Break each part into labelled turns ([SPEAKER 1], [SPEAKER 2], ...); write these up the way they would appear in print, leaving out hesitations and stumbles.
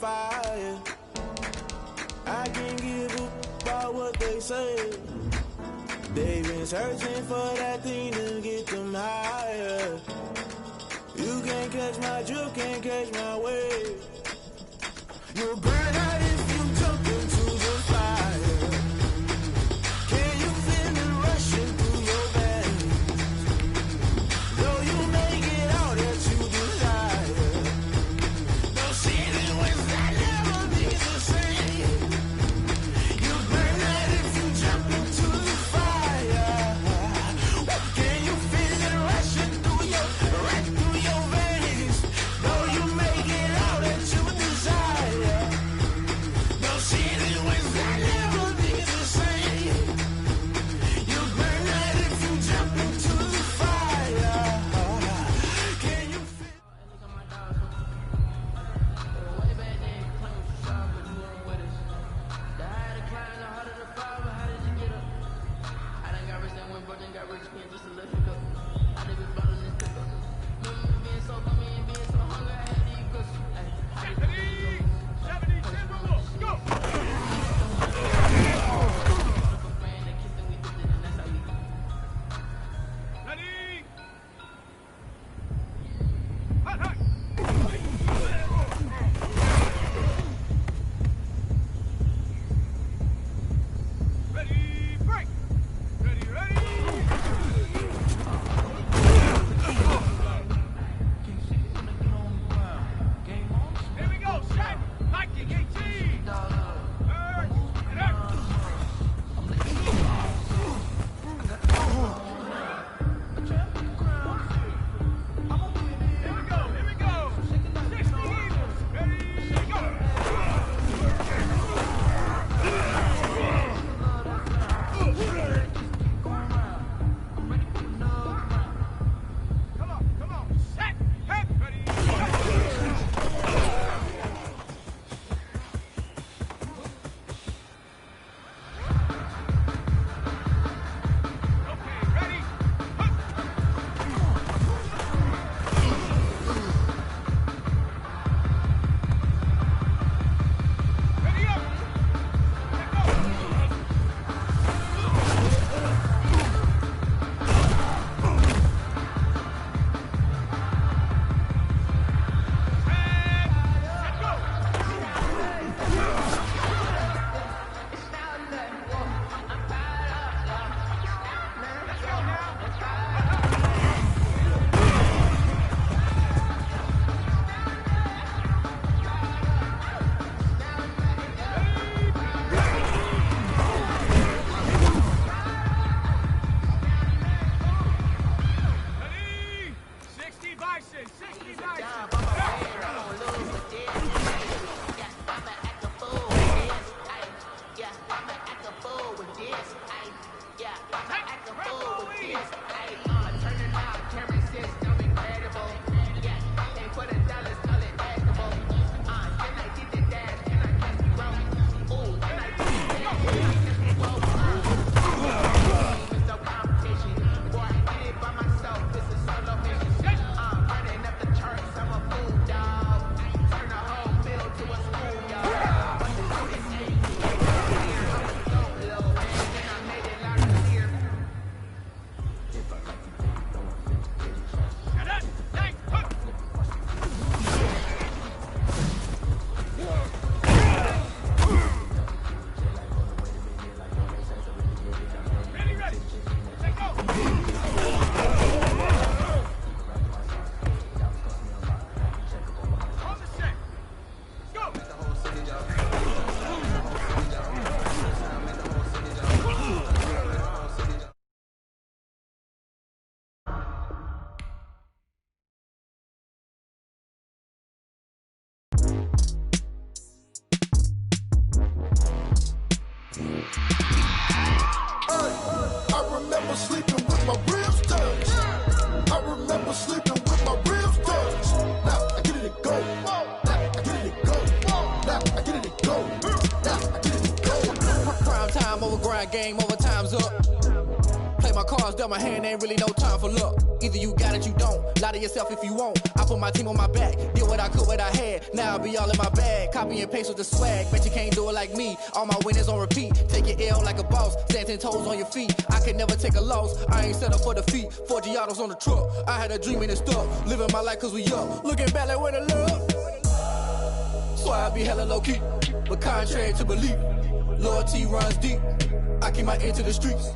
[SPEAKER 1] fire. I can't give a about what they say. They've been searching for that thing to get them higher. You can't catch my drift, can't catch my wave. You'll burn out if you jump into the fire. Can you feel it rushing through your veins? Though you make it all that you desire. No ceiling was that never be the same. You burn out if you jump into the fire. Can you feel it rushing through your veins? Though you make it all that you desire. No ceiling was that never be the same. You burn out if you jump into the fire. Can you feel?
[SPEAKER 2] Way back then, playing with sharp, but you weren't with us. The higher the climb, the harder the fall, but how did you get up? I done got rich, then went broke, then got rich again, just to lift it up. I done been bottling this pick up. Remember me being so bummy and being so hungry, I had to eat cookies. Ay, I did the thing,
[SPEAKER 3] 70, 10 more, go!
[SPEAKER 2] man, they kissed and we did it, and that's how we do.
[SPEAKER 3] Ready? Hot, hot! Ready, break! Ready, ready! Here we go, set! Lightning 18! Third, and up! Here we go! 60 evils! Ready, go! Come on! Set! Head! Ready, go! Okay, ready? Ready up! Let go! Set, go! Let's go now! Ready? 60 bison! 60 bison! Cadet, tank, hook! Ready, ready! Let go! On the set! Go!
[SPEAKER 4] I remember sleeping with my ribs touched. I remember sleeping with my ribs touched. Now I get it to go. Now I get it to go. Now I get it to go. Now I get it to go.
[SPEAKER 5] Prime time over grind game, over time's up. Play my my cards dealt my hand, ain't really no time for luck. Either you got it, you don't. Lie to yourself if you won't. I put my team on my back, did what I could, what I had. Now I'll be all in my bag, copy and paste with the swag. Bet you can't do it like me. All my winners on repeat. Take your L like a boss, stand 10 toes on your feet. I can never take a loss. I ain't set up for defeat. 4 Giottos on the truck. I had a dream and it stuck. Living my life cause we up. Looking back like where the love. So I be hella low key, but contrary to belief, loyalty runs deep. I keep my ear to the streets.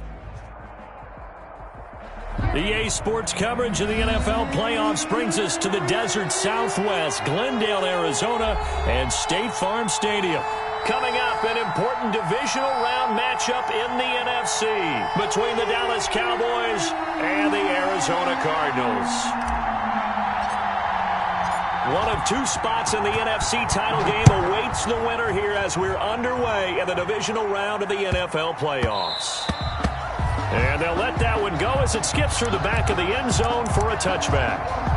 [SPEAKER 6] EA Sports coverage of the NFL playoffs brings us to the desert Southwest, Glendale, Arizona, and State Farm Stadium. Coming up, an important divisional round matchup in the NFC between the Dallas Cowboys and the Arizona Cardinals. One of 2 spots in the NFC title game awaits the winner here as we're underway in the divisional round of the NFL playoffs. And they'll let that one go as it skips through the back of the end zone for a touchback.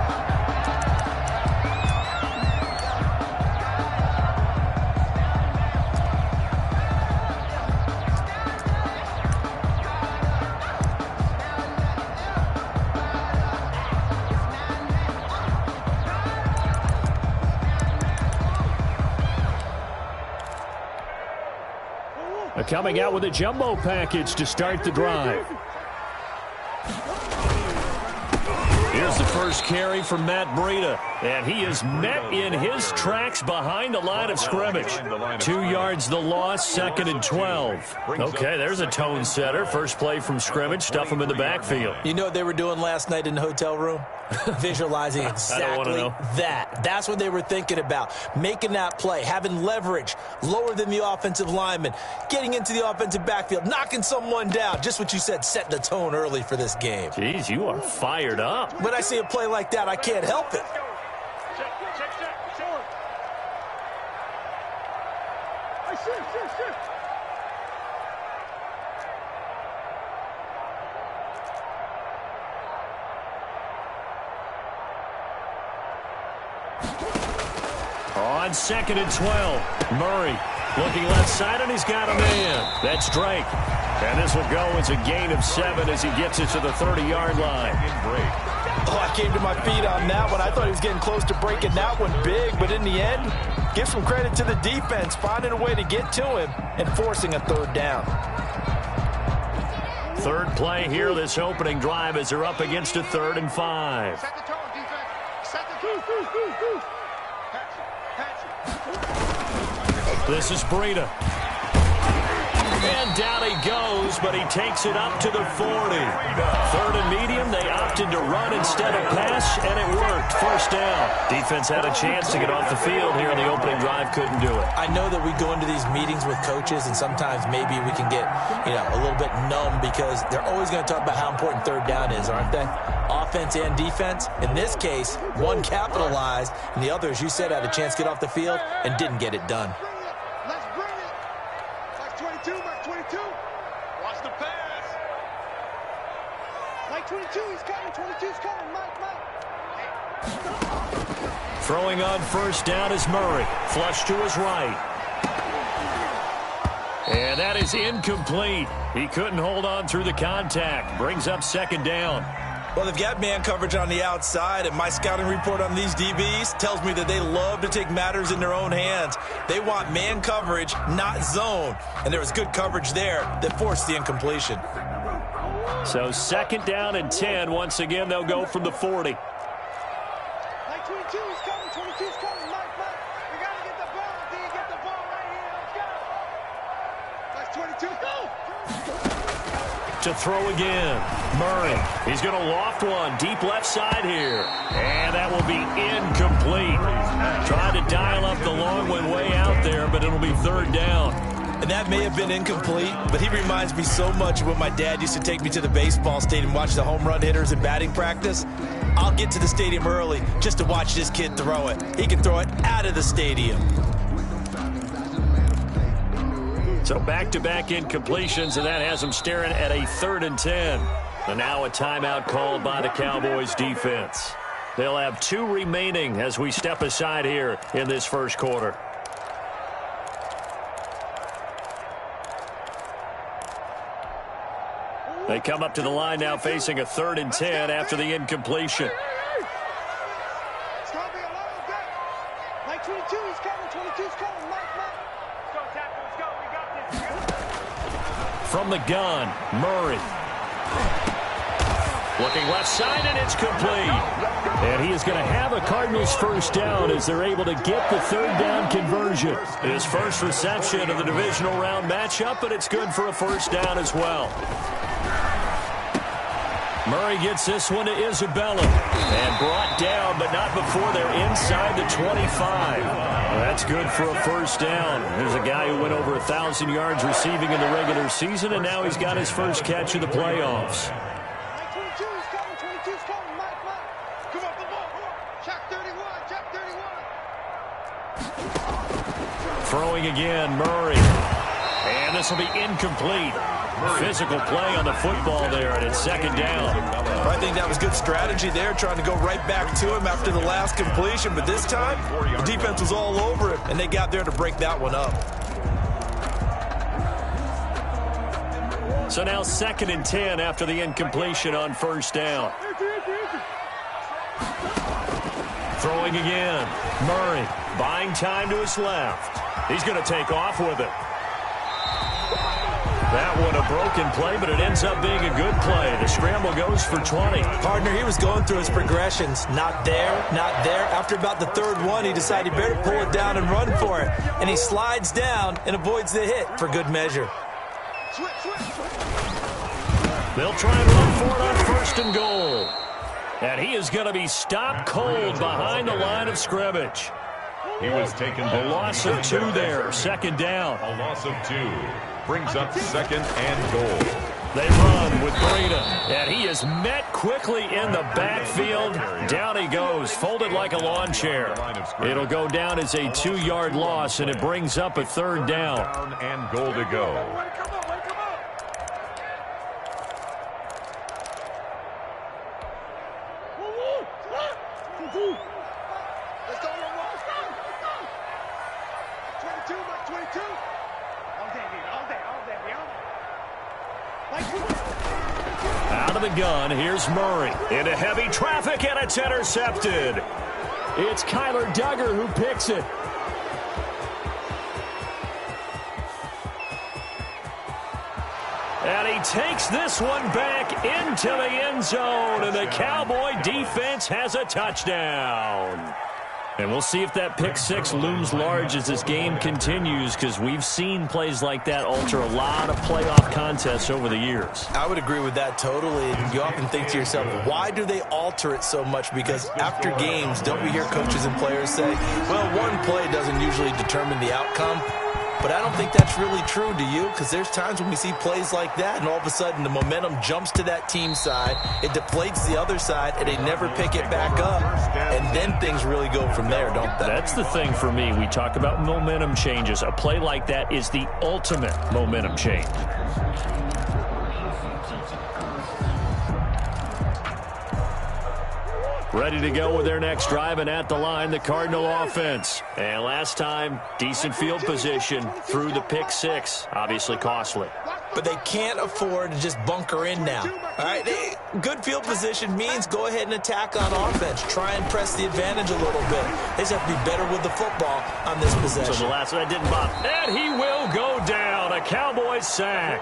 [SPEAKER 6] Coming out with a jumbo package to start the drive. Here's the first carry from Matt Breida, and he is met in his tracks behind the line of scrimmage. 2 yards the loss, 2nd and 12. Okay, there's a tone setter. First play from scrimmage, stuff him in the backfield.
[SPEAKER 7] You know what they were doing last night in the hotel room? Visualizing exactly that. That's what they were thinking about. Making that play, having leverage, lower than the offensive lineman, getting into the offensive backfield, knocking someone down. Just what you said, setting the tone early for this game.
[SPEAKER 6] Jeez, you are fired up.
[SPEAKER 7] When I see a play like that, I can't help it.
[SPEAKER 6] On 2nd and 12, Murray looking left side, and he's got a man. That's Drake. And this will go as a gain of 7 as he gets it to the 30-yard line.
[SPEAKER 7] Oh, I came to my feet on that one. I thought he was getting close to breaking that one big, but in the end, give some credit to the defense, finding a way to get to him and forcing a 3rd down.
[SPEAKER 6] Third play here, this opening drive, as they're up against a 3rd and 5.
[SPEAKER 3] Set the tone, defense. Set the tone.
[SPEAKER 6] This is Breida. And down he goes, but he takes it up to the 40. 3rd and medium, they opted to run instead of pass, and it worked. First down. Defense had a chance to get off the field here in the opening drive, couldn't do it.
[SPEAKER 7] I know that we go into these meetings with coaches, and sometimes maybe we can get, a little bit numb because they're always going to talk about how important 3rd down is, aren't they? Offense and defense. In this case, one capitalized, and the other, as you said, had a chance to get off the field and didn't get it done.
[SPEAKER 3] Let's bring it. Mike 22, Mike 22. Watch the pass. Mike 22, he's coming. 22's coming. Mike.
[SPEAKER 6] Throwing on first down is Murray. Flush to his right. And that is incomplete. He couldn't hold on through the contact. Brings up 2nd down.
[SPEAKER 7] Well, they've got man coverage on the outside, and my scouting report on these DBs tells me that they love to take matters in their own hands. They want man coverage, not zone. And there was good coverage there that forced the incompletion.
[SPEAKER 6] So 2nd down and 10. Once again, they'll go from the 40.
[SPEAKER 3] Mike 22 is coming. 22's coming. Mike. We got to get the ball. D, get the ball right here. Let's go. Mike 22, go.
[SPEAKER 6] To throw again. Murray. He's going to loft one deep left side here. And that will be incomplete. Trying to dial up the long one way out there, but it'll be 3rd down.
[SPEAKER 7] And that may have been incomplete, but he reminds me so much of when my dad used to take me to the baseball stadium and watch the home run hitters in batting practice. I'll get to the stadium early just to watch this kid throw it. He can throw it out of the stadium.
[SPEAKER 6] So back-to-back incompletions, and that has them staring at a 3rd and 10. And now a timeout called by the Cowboys defense. They'll have 2 remaining as we step aside here in this first quarter. They come up to the line now facing a 3rd and 10 after the incompletion.
[SPEAKER 3] It's going to be a long day. Like 22, he's coming. 22's coming. Mike. Let's go, tackle. Let's go. We got this.
[SPEAKER 6] From the gun, Murray. Looking left side, and it's complete. And he is going to have a Cardinals first down as they're able to get the 3rd down conversion. His first reception of the divisional round matchup, but it's good for a first down as well. Murray gets this one to Isabella. And brought down, but not before they're inside the 25. That's good for a first down. There's a guy who went over 1,000 yards receiving in the regular season, and now he's got his first catch of the playoffs. Throwing again, Murray. And this will be incomplete. Physical play on the football there, and it's 2nd down.
[SPEAKER 7] I think that was good strategy there, trying to go right back to him after the last completion. But this time, the defense was all over it, and they got there to break that one up.
[SPEAKER 6] So now 2nd and 10 after the incompletion on first down. Throwing again. Murray buying time to his left. He's going to take off with it. That one a broken play, but it ends up being a good play. The scramble goes for 20.
[SPEAKER 7] Partner, he was going through his progressions. Not there, not there. After about the 3rd one, he decided he better pull it down and run for it. And he slides down and avoids the hit for good measure.
[SPEAKER 6] They'll try and run for it on 1st and goal. And he is going to be stopped cold behind the line of scrimmage.
[SPEAKER 8] He was taken down.
[SPEAKER 6] A loss of 2 there, 2nd down.
[SPEAKER 8] A loss of 2 brings up 2nd and goal.
[SPEAKER 6] They run with Braun, and he is met quickly in the backfield. Down he goes, folded like a lawn chair. It'll go down as a 2-yard loss, and it brings up a 3rd down.
[SPEAKER 8] And goal to go.
[SPEAKER 6] Out of the gun, here's Murray. Into heavy traffic, and it's intercepted. It's Kyler Duggar who picks it. And he takes this one back into the end zone, and the Cowboy defense has a touchdown. And we'll see if that pick 6 looms large as this game continues, because we've seen plays like that alter a lot of playoff contests over the years.
[SPEAKER 7] I would agree with that totally. You often think to yourself, why do they alter it so much? Because after games, don't we hear coaches and players say, well, one play doesn't usually determine the outcome? But I don't think that's really true, do you? Because there's times when we see plays like that, and all of a sudden the momentum jumps to that team side, it deflates the other side, and they never pick it back up. And then things really go from there, don't they?
[SPEAKER 6] That's the thing for me. We talk about momentum changes. A play like that is the ultimate momentum change. Ready to go with their next drive, and at the line, the Cardinal offense. And last time, decent field position through the pick 6. Obviously costly.
[SPEAKER 7] But they can't afford to just bunker in now. All right, good field position means go ahead and attack on offense. Try and press the advantage a little bit. They just have to be better with the football on this possession.
[SPEAKER 6] So the last one didn't bother. And he will go down. A Cowboy sack.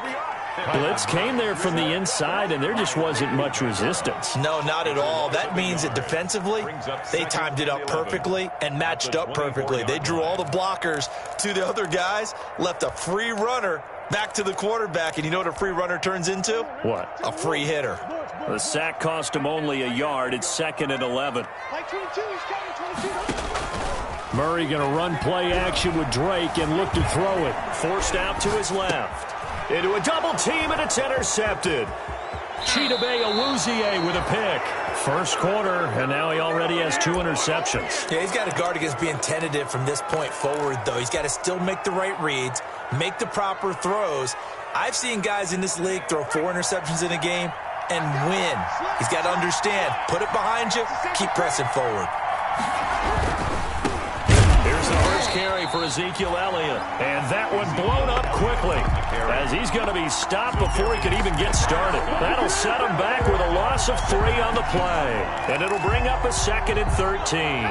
[SPEAKER 6] Blitz came there from the inside, and there just wasn't much resistance.
[SPEAKER 7] No, not at all. That means that defensively, they timed it up perfectly and matched up perfectly. They drew all the blockers to the other guys, left a free runner back to the quarterback, and you know what a free runner turns into?
[SPEAKER 6] What?
[SPEAKER 7] A free hitter.
[SPEAKER 6] The sack cost him only a yard. It's 2nd and 11.
[SPEAKER 3] Like 22, he's coming, 22.
[SPEAKER 6] Murray going to run play action with Drake and look to throw it. Forced out to his left. Into a double team, and it's intercepted. Chidobe Awuzie with a pick. First quarter, and now he already has 2 interceptions.
[SPEAKER 7] Yeah, he's got to guard against being tentative from this point forward, though. He's got to still make the right reads, make the proper throws. I've seen guys in this league throw 4 interceptions in a game and win. He's got to understand, put it behind you, keep pressing forward.
[SPEAKER 6] Here's Here's the first carry for Ezekiel Elliott. And that one blown up quickly as he's going to be stopped before he could even get started. That'll set him back with a loss of 3 on the play. And it'll bring up a 2nd and 13.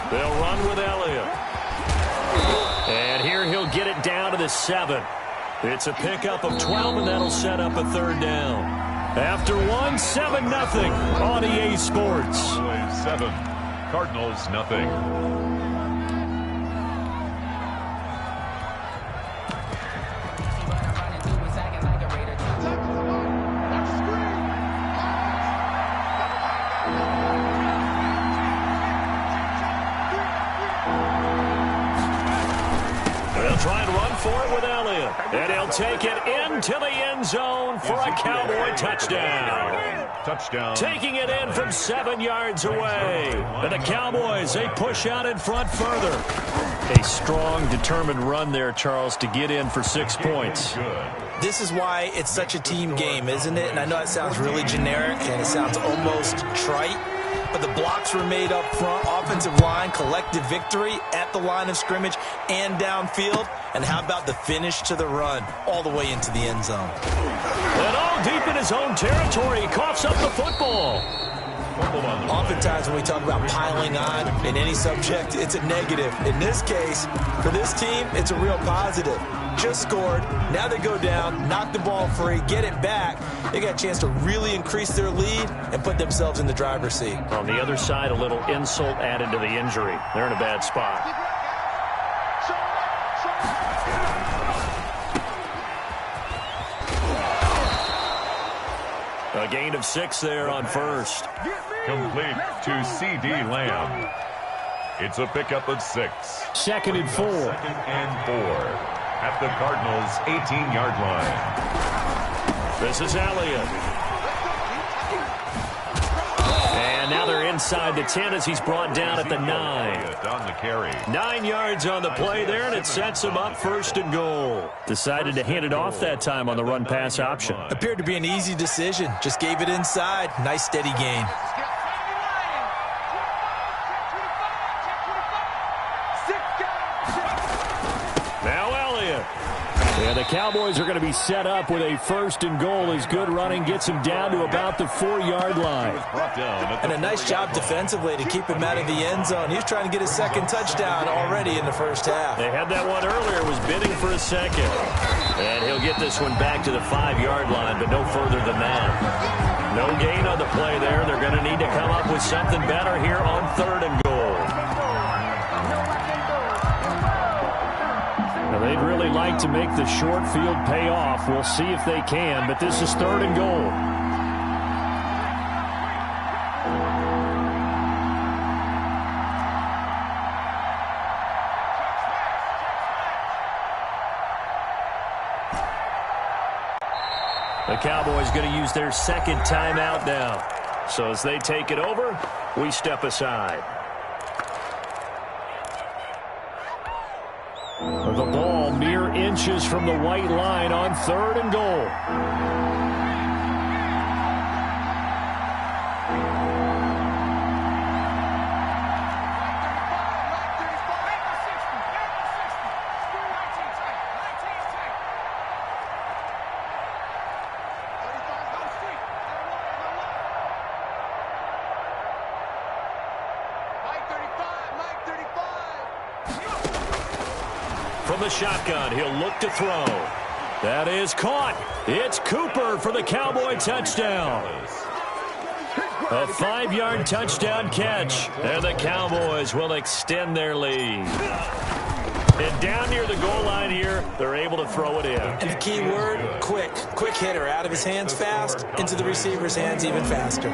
[SPEAKER 6] They'll run with Elliott. And here he'll get it down to the 7. It's a pickup of 12, and that'll set up a 3rd down. After 1, 7-0 on EA Sports.
[SPEAKER 8] 7, Cardinals nothing.
[SPEAKER 6] Try and run for it with Elliott. And he'll take it into the end zone for a Cowboy touchdown.
[SPEAKER 8] Touchdown.
[SPEAKER 6] Taking it in from 7 yards away. And the Cowboys, they push out in front further. A strong, determined run there, Charles, to get in for 6 points.
[SPEAKER 7] This is why it's such a team game, isn't it? And I know it sounds really generic and it sounds almost trite. But the blocks were made up front, offensive line, collective victory at the line of scrimmage and downfield. And how about the finish to the run all the way into the end zone?
[SPEAKER 6] And all deep in his own territory, he coughs up the football.
[SPEAKER 7] Oftentimes when we talk about piling on in any subject, it's a negative. In this case, for this team, it's a real positive. Just scored. Now they go down, knock the ball free, get it back. They got a chance to really increase their lead and put themselves in the driver's seat.
[SPEAKER 6] On the other side, a little insult added to the injury. They're in a bad spot. A gain of 6 there on first.
[SPEAKER 8] Complete to C.D. Lamb. It's a pickup of 6.
[SPEAKER 6] 2nd and 4.
[SPEAKER 8] 2nd and 4. At the Cardinals' 18-yard line.
[SPEAKER 6] This is Elliott. And now they're inside the 10 as he's brought down at the 9.
[SPEAKER 8] On the carry.
[SPEAKER 6] 9 yards on the play there, and it sets him up 1st and goal. Decided to hand it off that time on the run-pass option.
[SPEAKER 7] Appeared to be an easy decision. Just gave it inside. Nice, steady gain.
[SPEAKER 6] And the Cowboys are going to be set up with a 1st and goal as good running gets him down to about the 4-yard line.
[SPEAKER 7] And a nice job defensively to keep him out of the end zone. He was trying to get his 2nd touchdown already in the first half.
[SPEAKER 6] They had that one earlier, was bidding for a 2nd. And he'll get this one back to the 5-yard line, but no further than that. No gain on the play there. They're going to need to come up with something better here on 3rd and goal. They'd really like to make the short field pay off. We'll see if they can, but this is 3rd and goal. The Cowboys going to use their 2nd timeout now. So as they take it over, we step aside. The ball mere inches from the white line on 3rd and goal. From the shotgun, he'll look to throw. That is caught. It's Cooper for the Cowboy touchdown. A 5-yard touchdown catch, and the Cowboys will extend their lead. And down near the goal line here, they're able to throw it in.
[SPEAKER 7] And the key word, quick. Quick hitter. Out of his hands fast, into the receiver's hands even faster.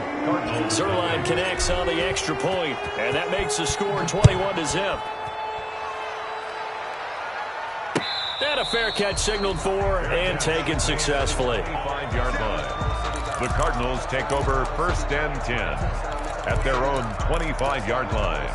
[SPEAKER 6] Zerline connects on the extra point, and that makes the score 21-0. And a fair catch signaled for and taken successfully.
[SPEAKER 8] 5-yard line. The Cardinals take over 1st and 10 at their own 25-yard line.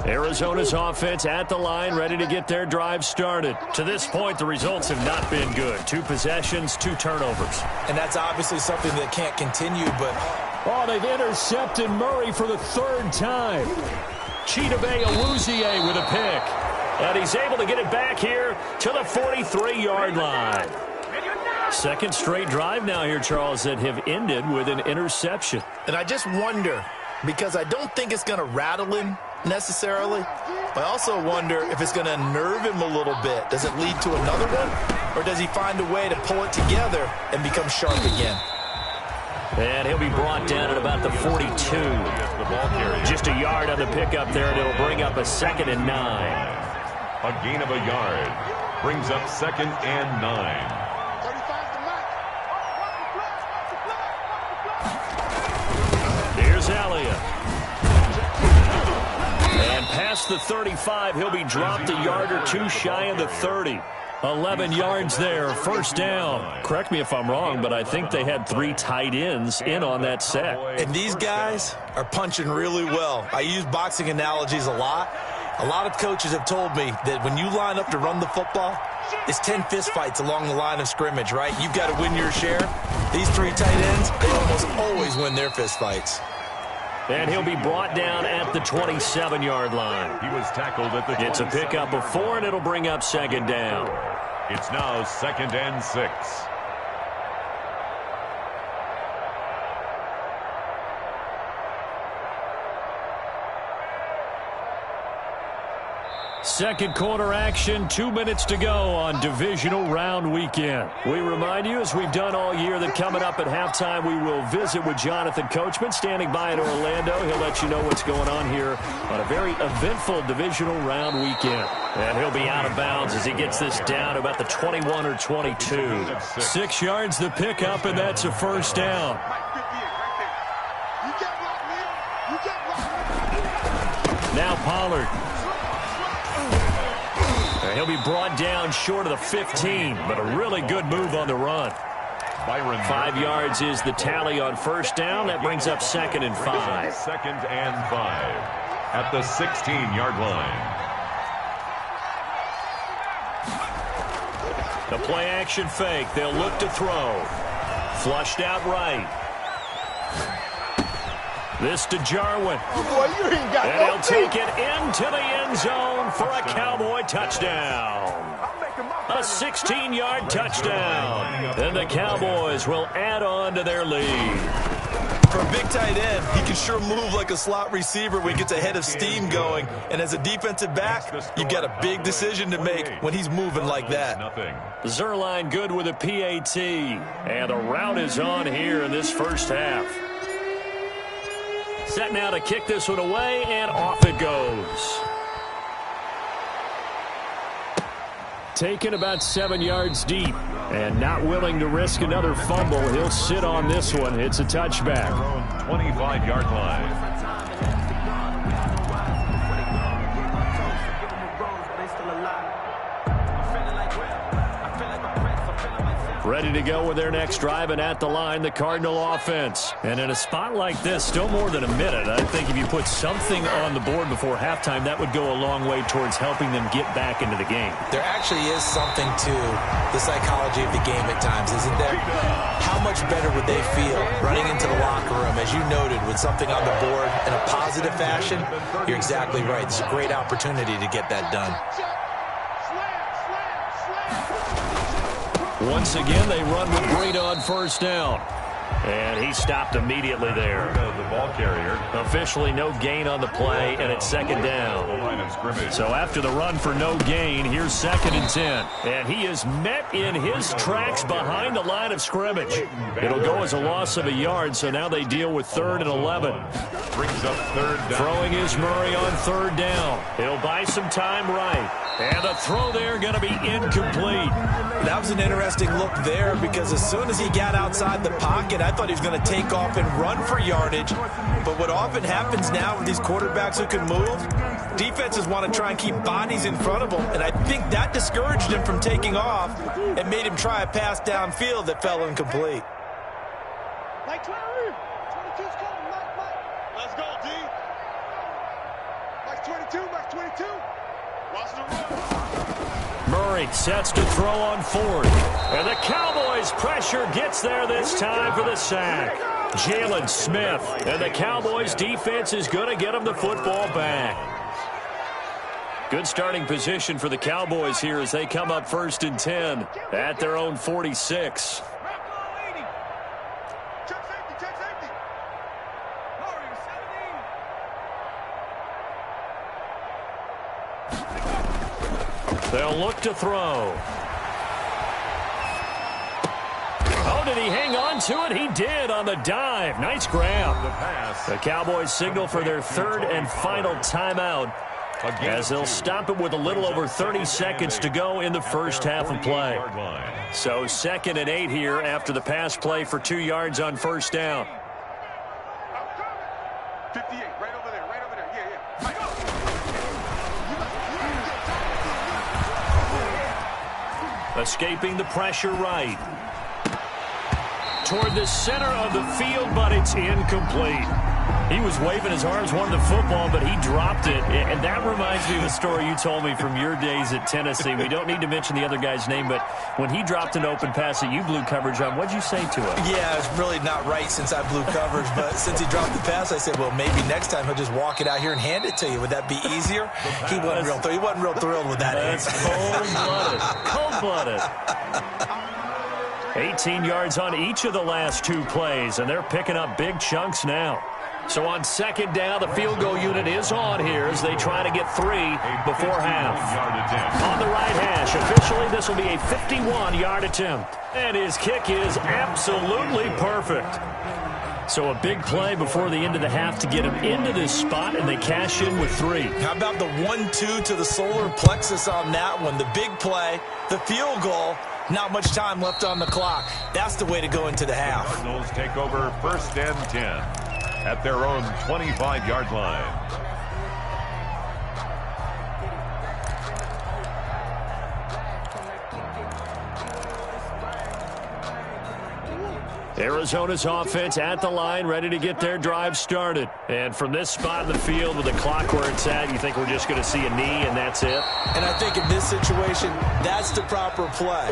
[SPEAKER 6] Arizona's offense at the line, ready to get their drive started. To this point, the results have not been good. 2 possessions, 2 turnovers.
[SPEAKER 7] And that's obviously something that can't continue, but...
[SPEAKER 6] Oh, they've intercepted Murray for the 3rd time. Chidobe Awuzie with a pick. And he's able to get it back here to the 43-yard line. 2nd straight drive now here, Charles, that have ended with an interception.
[SPEAKER 7] And I just wonder, because I don't think it's going to rattle him necessarily, but I also wonder if it's going to unnerve him a little bit. Does it lead to another one? Or does he find a way to pull it together and become sharp again?
[SPEAKER 6] And he'll be brought down at about the 42. Just a yard on the pickup there, and it'll bring up a 2nd and 9.
[SPEAKER 8] A gain of a yard brings up 2nd and 9.
[SPEAKER 6] Here's Elliott. And past the 35, he'll be dropped a yard or 2 shy of the 30. 11 yards there, 1st down. Correct me if I'm wrong, but I think they had 3 tight ends in on that set.
[SPEAKER 7] And these guys are punching really well. I use boxing analogies a lot. A lot of coaches have told me that when you line up to run the football, it's 10 fistfights along the line of scrimmage, right? You've got to win your share. These 3 tight ends, they almost always win their fistfights.
[SPEAKER 6] And he'll be brought down at the 27-yard line.
[SPEAKER 8] He was tackled at the 27.
[SPEAKER 6] It's a pickup of 4, and it'll bring up 2nd down.
[SPEAKER 8] It's now 2nd and 6.
[SPEAKER 6] Second quarter action, 2 minutes to go on divisional round weekend. We remind you, as we've done all year, that coming up at halftime, we will visit with Jonathan Coachman, standing by in Orlando. He'll let you know what's going on here on a very eventful divisional round weekend. And he'll be out of bounds as he gets this down about the 21 or 22. 6 yards the pickup, and that's a 1st down. Now Pollard. He'll be brought down short of the 15, but a really good move on the run. 5 yards is the tally on 1st down. That brings up 2nd and 5.
[SPEAKER 8] 2nd and 5 at the 16-yard line.
[SPEAKER 6] The play action fake. They'll look to throw. Flushed out right. This to Jarwin. And he'll take it into the end zone for a Cowboy touchdown. A 16-yard touchdown. And the Cowboys will add on to their lead.
[SPEAKER 7] For a big tight end, he can sure move like a slot receiver when he gets a head of steam going. And as a defensive back, you've got a big decision to make when he's moving like that.
[SPEAKER 6] Zerline good with a PAT. And the route is on here in this 1st half. Set now to kick this one away, and off it goes. Taken about 7 yards deep, and not willing to risk another fumble. He'll sit on this one. It's a touchback.
[SPEAKER 8] 25-yard line.
[SPEAKER 6] Ready to go with their next drive, and at the line, the Cardinal offense. And in a spot like this, still more than a minute, I think if you put something on the board before halftime, that would go a long way towards helping them get back into the game.
[SPEAKER 7] There actually is something to the psychology of the game at times, isn't there? How much better would they feel running into the locker room, as you noted, with something on the board in a positive fashion? You're exactly right. It's a great opportunity to get that done.
[SPEAKER 6] Once again, they run with Braun on 1st down. And he stopped immediately there.
[SPEAKER 8] The ball carrier.
[SPEAKER 6] Officially no gain on the play, and it's 2nd down. So after the run for no gain, here's 2nd and 10. And he is met in his tracks behind the line of scrimmage. It'll go as a loss of a yard, so now they deal with 3rd and 11.
[SPEAKER 8] Brings up 3rd down.
[SPEAKER 6] Throwing is Murray on 3rd down. He'll buy some time right. And the throw there going to be incomplete.
[SPEAKER 7] That was an interesting look there, because as soon as he got outside the pocket, I thought he was going to take off and run for yardage. But what often happens now with these quarterbacks who can move, defenses want to try and keep bodies in front of them. And I think that discouraged him from taking off and made him try a pass downfield that fell incomplete.
[SPEAKER 3] Like 22's coming, Mike. Let's go, D. Like 20. 22, Max 22. Watch the run.
[SPEAKER 6] Murray sets to throw on fourth. And the Cowboys' pressure gets there this time for the sack. Jalen Smith. And the Cowboys' defense is going to get him the football back. Good starting position for the Cowboys here as they come up 1st and 10 at their own 46. They'll look to throw. Oh, did he hang on to it? He did on the dive. Nice grab. The Cowboys signal for their 3rd and final timeout as they'll stop it with a little over 30 seconds to go in the first half of play. So 2nd and 8 here after the pass play for 2 yards on 1st down.
[SPEAKER 3] 58, right over there, yeah.
[SPEAKER 6] Escaping the pressure right. Toward the center of the field, but it's incomplete. He was waving his arms, wanted the football, but he dropped it. And that reminds me of a story you told me from your days at Tennessee. We don't need to mention the other guy's name, but when he dropped an open pass that you blew coverage on, what'd you say to him?
[SPEAKER 7] Yeah, it's really not right since I blew coverage, but since he dropped the pass, I said, well, maybe next time he'll just walk it out here and hand it to you. Would that be easier? He wasn't real thrilled with that.
[SPEAKER 6] That's cold-blooded. 18 yards on each of the last 2 plays, and they're picking up big chunks now. So on 2nd down, the field goal unit is on here as they try to get 3 before half. On the right hash, officially this will be a 51-yard attempt. And his kick is absolutely perfect. So a big play before the end of the half to get him into this spot, and they cash in with 3.
[SPEAKER 7] How about the 1-2 to the solar plexus on that one? The big play, the field goal, not much time left on the clock. That's the way to go into the half.
[SPEAKER 8] The Cardinals take over 1st and 10 at their own 25-yard line.
[SPEAKER 6] Arizona's offense at the line, ready to get their drive started. And from this spot in the field with the clock where it's at, you think we're just going to see a knee and that's it?
[SPEAKER 7] And I think in this situation, that's the proper play.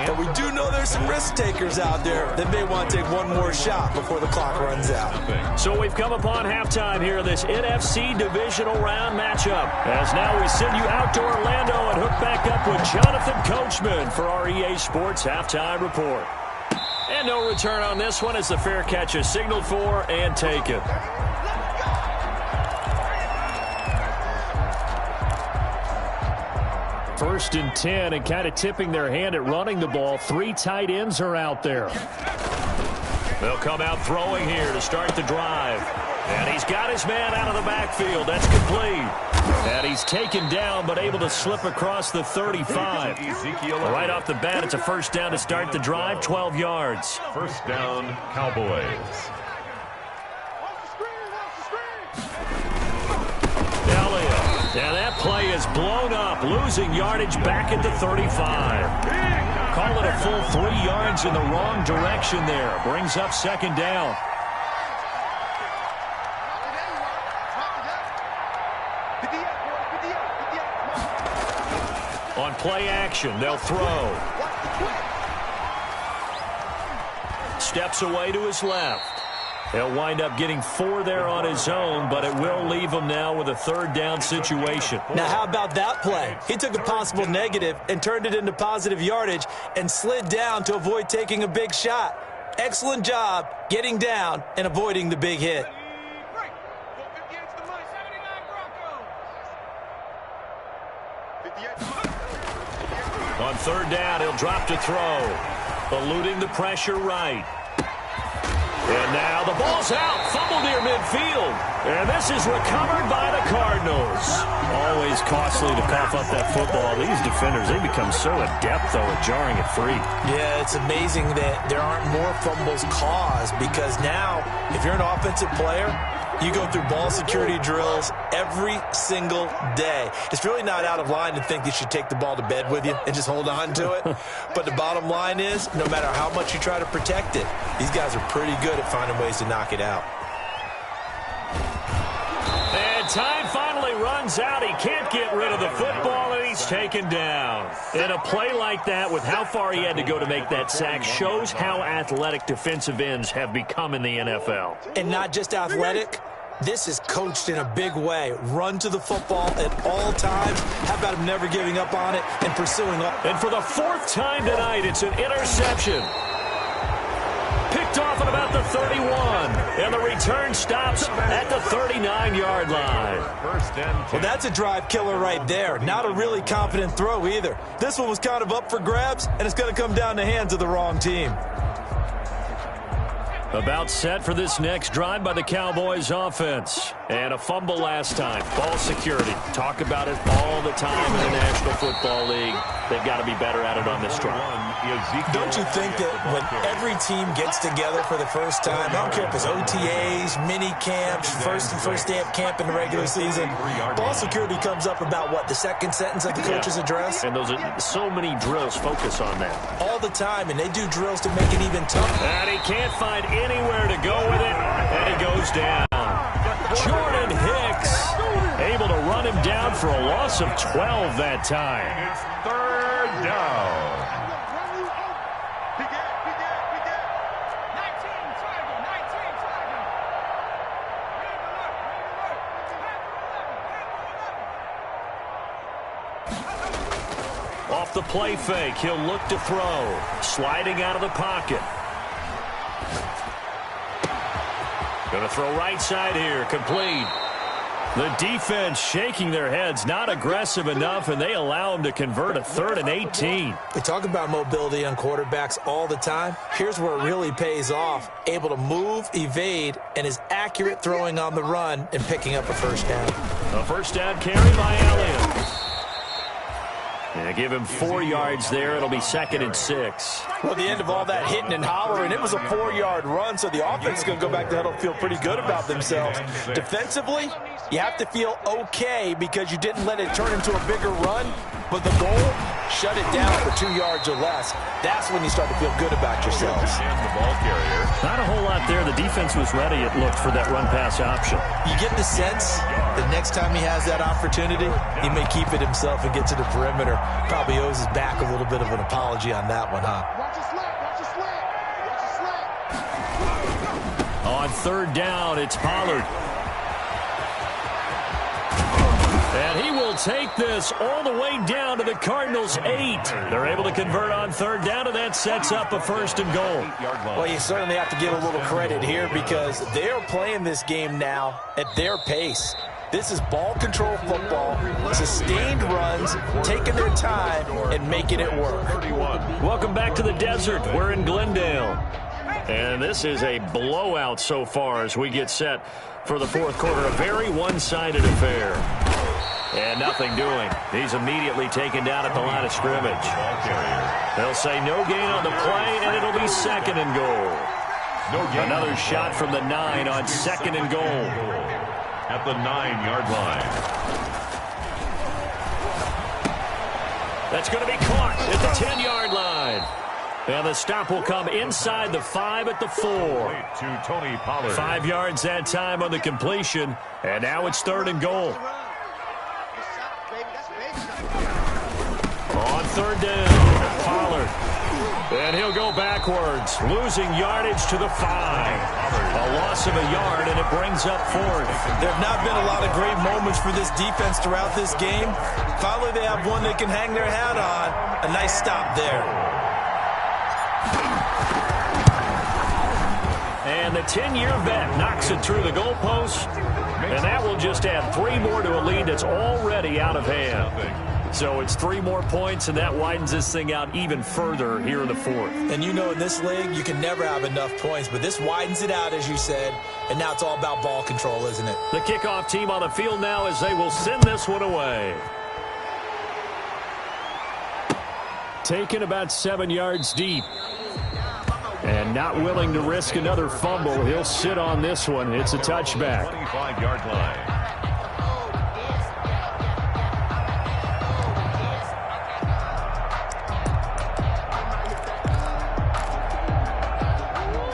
[SPEAKER 7] But we do know there's some risk takers out there that may want to take one more shot before the clock runs out.
[SPEAKER 6] So we've come upon halftime here in this NFC divisional round matchup. As now we send you out to Orlando and hook back up with Jonathan Coachman for our EA Sports Halftime Report. And no return on this one as the fair catch is signaled for and taken. First and 10, and kind of tipping their hand at running the ball. 3 tight ends are out there. They'll come out throwing here to start the drive. And he's got his man out of the backfield. That's complete. And he's taken down, but able to slip across the 35. Right off the bat, it's a 1st down to start the drive, 12 yards.
[SPEAKER 8] 1st down, Cowboys.
[SPEAKER 6] Elliott. And that play is blown up, losing yardage back at the 35. Call it a full 3 yards in the wrong direction there. Brings up 2nd down. On play action, they'll throw. Steps away to his left. He'll wind up getting 4 there on his own, but it will leave him now with a 3rd down situation.
[SPEAKER 7] Now, how about that play? He took a possible negative and turned it into positive yardage and slid down to avoid taking a big shot. Excellent job getting down and avoiding the big hit.
[SPEAKER 6] On 3rd down, he'll drop to throw. Eluding the pressure right. And now the ball's out. Fumble near midfield. And this is recovered by the Cardinals. Always costly to cough up that football. These defenders, they become so adept, though, at jarring it free.
[SPEAKER 7] Yeah, it's amazing that there aren't more fumbles caused because now, if you're an offensive player, you go through ball security drills every single day. It's really not out of line to think you should take the ball to bed with you and just hold on to it. But the bottom line is, no matter how much you try to protect it, these guys are pretty good at finding ways to knock it out.
[SPEAKER 6] And time finally he runs out. He can't get rid of the football, and he's taken down. And a play like that, with how far he had to go to make that sack, shows how athletic defensive ends have become in the NFL.
[SPEAKER 7] And not just athletic. This is coached in a big way. Run to the football at all times. How about him never giving up on it and pursuing up?
[SPEAKER 6] And for the 4th time tonight, it's an interception. Picked off at about the 31. And the return stops at the 39-yard line.
[SPEAKER 7] Well, that's a drive killer right there. Not a really confident throw either. This one was kind of up for grabs, and it's going to come down the hands of the wrong team.
[SPEAKER 6] About set for this next drive by the Cowboys offense. And a fumble last time. Ball security. Talk about it all the time in the National Football League. They've got to be better at it on this drive.
[SPEAKER 7] Don't you think that when every team gets together for the first time, I don't care if it's OTAs, mini camps, first day of camp in the regular season, ball security comes up about what, the second sentence of the coach's address?
[SPEAKER 6] And those are so many drills focus on that.
[SPEAKER 7] All the time, and they do drills to make it even tougher.
[SPEAKER 6] And he can't find anywhere to go with it, and he goes down. Jordan Hicks able to run him down for a loss of 12 that time.
[SPEAKER 8] It's 3rd down.
[SPEAKER 6] Off the play fake, he'll look to throw. Sliding out of the pocket. Going to throw right side here, complete. The defense shaking their heads, not aggressive enough, and they allow him to convert a 3rd and 18.
[SPEAKER 7] We talk about mobility on quarterbacks all the time. Here's where it really pays off. Able to move, evade, and is accurate throwing on the run and picking up a first down.
[SPEAKER 6] A first down carry by Elliott. And give him 4 yards there. It'll be 2nd and 6.
[SPEAKER 7] Well, the end of all that hitting and hollering, it was a 4-yard run, so the offense is going to go back to huddle, feel pretty good about themselves. Defensively, you have to feel okay because you didn't let it turn into a bigger run, but the goal, shut it down for 2 yards or less. That's when you start to feel good about yourselves.
[SPEAKER 8] The ball carrier.
[SPEAKER 6] Not a whole lot there. The defense was ready, it looked, for that run-pass option.
[SPEAKER 7] You get the sense that next time he has that opportunity, he may keep it himself and get to the perimeter. Probably owes his back a little bit of an apology on that one, huh?
[SPEAKER 6] On 3rd down, it's Pollard. And he will take this all the way down to the Cardinals' 8. They're able to convert on 3rd down, and that sets up a 1st and goal.
[SPEAKER 7] Well, you certainly have to give a little credit here because they're playing this game now at their pace. This is ball control football, sustained runs, taking their time, and making it work.
[SPEAKER 6] Welcome back to the desert. We're in Glendale. And this is a blowout so far as we get set for the 4th quarter. A very one-sided affair. And nothing doing. He's immediately taken down at the line of scrimmage. They'll say no gain on the play, and it'll be 2nd and goal. Another shot from the 9 on 2nd and goal.
[SPEAKER 8] At the 9-yard line.
[SPEAKER 6] That's going to be caught at the 10-yard line. And the stop will come inside the 5 at the 4.
[SPEAKER 8] To Tony Pollard.
[SPEAKER 6] 5 yards that time on the completion. And now it's 3rd and goal. On 3rd down, Pollard. And he'll go backwards, losing yardage to the 5. A loss of a yard, and it brings up 4th.
[SPEAKER 7] There have not been a lot of great moments for this defense throughout this game. Finally, they have one they can hang their hat on. A nice stop there.
[SPEAKER 6] And the 10-year vet knocks it through the goalpost, and that will just add 3 more to a lead that's already out of hand. So it's 3 more points, and that widens this thing out even further here in the 4th.
[SPEAKER 7] And you know in this league, you can never have enough points, but this widens it out, as you said, and now it's all about ball control, isn't it?
[SPEAKER 6] The kickoff team on the field now as they will send this one away. Taken about 7 yards deep. And not willing to risk another fumble. He'll sit on this one. It's a touchback.
[SPEAKER 8] 25-yard line.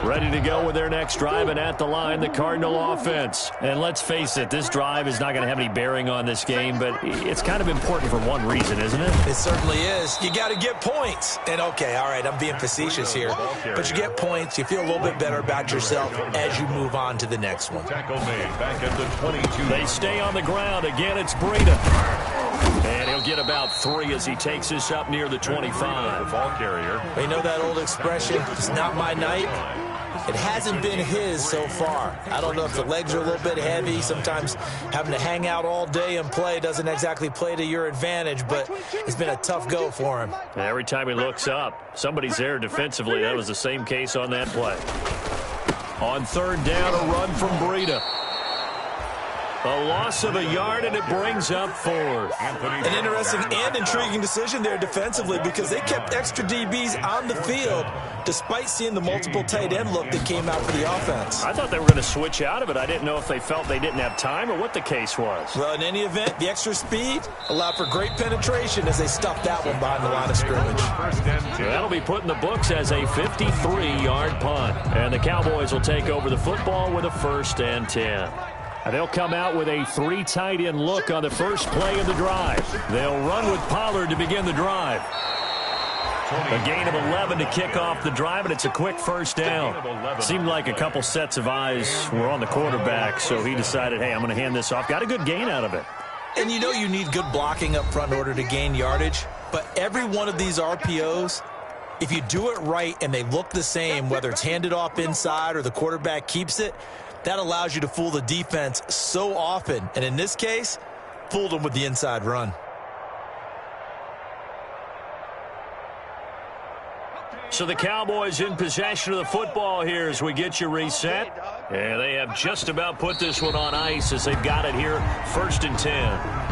[SPEAKER 6] Ready to go with their next drive, and at the line, the Cardinal offense. And let's face it, this drive is not going to have any bearing on this game, but it's kind of important for one reason, isn't it?
[SPEAKER 7] It certainly is. You got to get points. And, okay, all right, I'm being facetious here. But you get points. You feel a little bit better about yourself as you move on to the next one.
[SPEAKER 8] Tackle made back at the 22.
[SPEAKER 6] They stay on the ground. Again, it's Breida. And he'll get about 3 as he takes this up near the 25.
[SPEAKER 8] The ball carrier.
[SPEAKER 7] You know that old expression, it's not my night? It hasn't been his so far. I don't know if the legs are a little bit heavy. Sometimes having to hang out all day and play doesn't exactly play to your advantage, but it's been a tough go for him.
[SPEAKER 6] Every time he looks up, somebody's there defensively. That was the same case on that play. On third down, a run from Breida. A loss of a yard, and it brings up 4th.
[SPEAKER 7] An interesting and intriguing decision there defensively because they kept extra DBs on the field despite seeing the multiple tight end look that came out for the offense.
[SPEAKER 6] I thought they were going to switch out of it. I didn't know if they felt they didn't have time or what the case was.
[SPEAKER 7] Well, in any event, the extra speed allowed for great penetration as they stuffed that one behind the line of scrimmage.
[SPEAKER 6] That'll be put in the books as a 53-yard punt. And the Cowboys will take over the football with a 1st and 10. And they'll come out with a 3 tight end look on the first play of the drive. They'll run with Pollard to begin the drive. A gain of 11 to kick off the drive, and it's a quick 1st down. Seemed like a couple sets of eyes were on the quarterback, so he decided, hey, I'm going to hand this off. Got a good gain out of it.
[SPEAKER 7] And you know you need good blocking up front in order to gain yardage, but every one of these RPOs, if you do it right and they look the same, whether it's handed off inside or the quarterback keeps it, that allows you to fool the defense so often. And in this case, fooled them with the inside run.
[SPEAKER 6] So the Cowboys in possession of the football here as we get you reset. And they have just about put this one on ice as they've got it here, 1st and 10.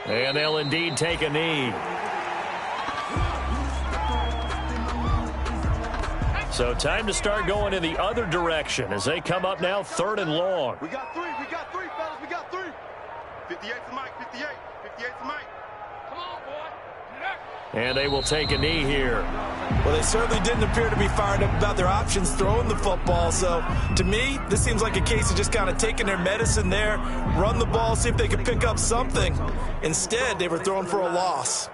[SPEAKER 6] And they'll indeed take a knee. So time to start going in the other direction as they come up now 3rd and long.
[SPEAKER 3] We got 3, fellas, we got 3. 58's the mic, 58's the mic. Come on, boy.
[SPEAKER 6] And they will take a knee here.
[SPEAKER 7] Well, they certainly didn't appear to be fired up about their options throwing the football. So, to me, this seems like a case of just kind of taking their medicine there, run the ball, see if they could pick up something. Instead, they were throwing for a loss.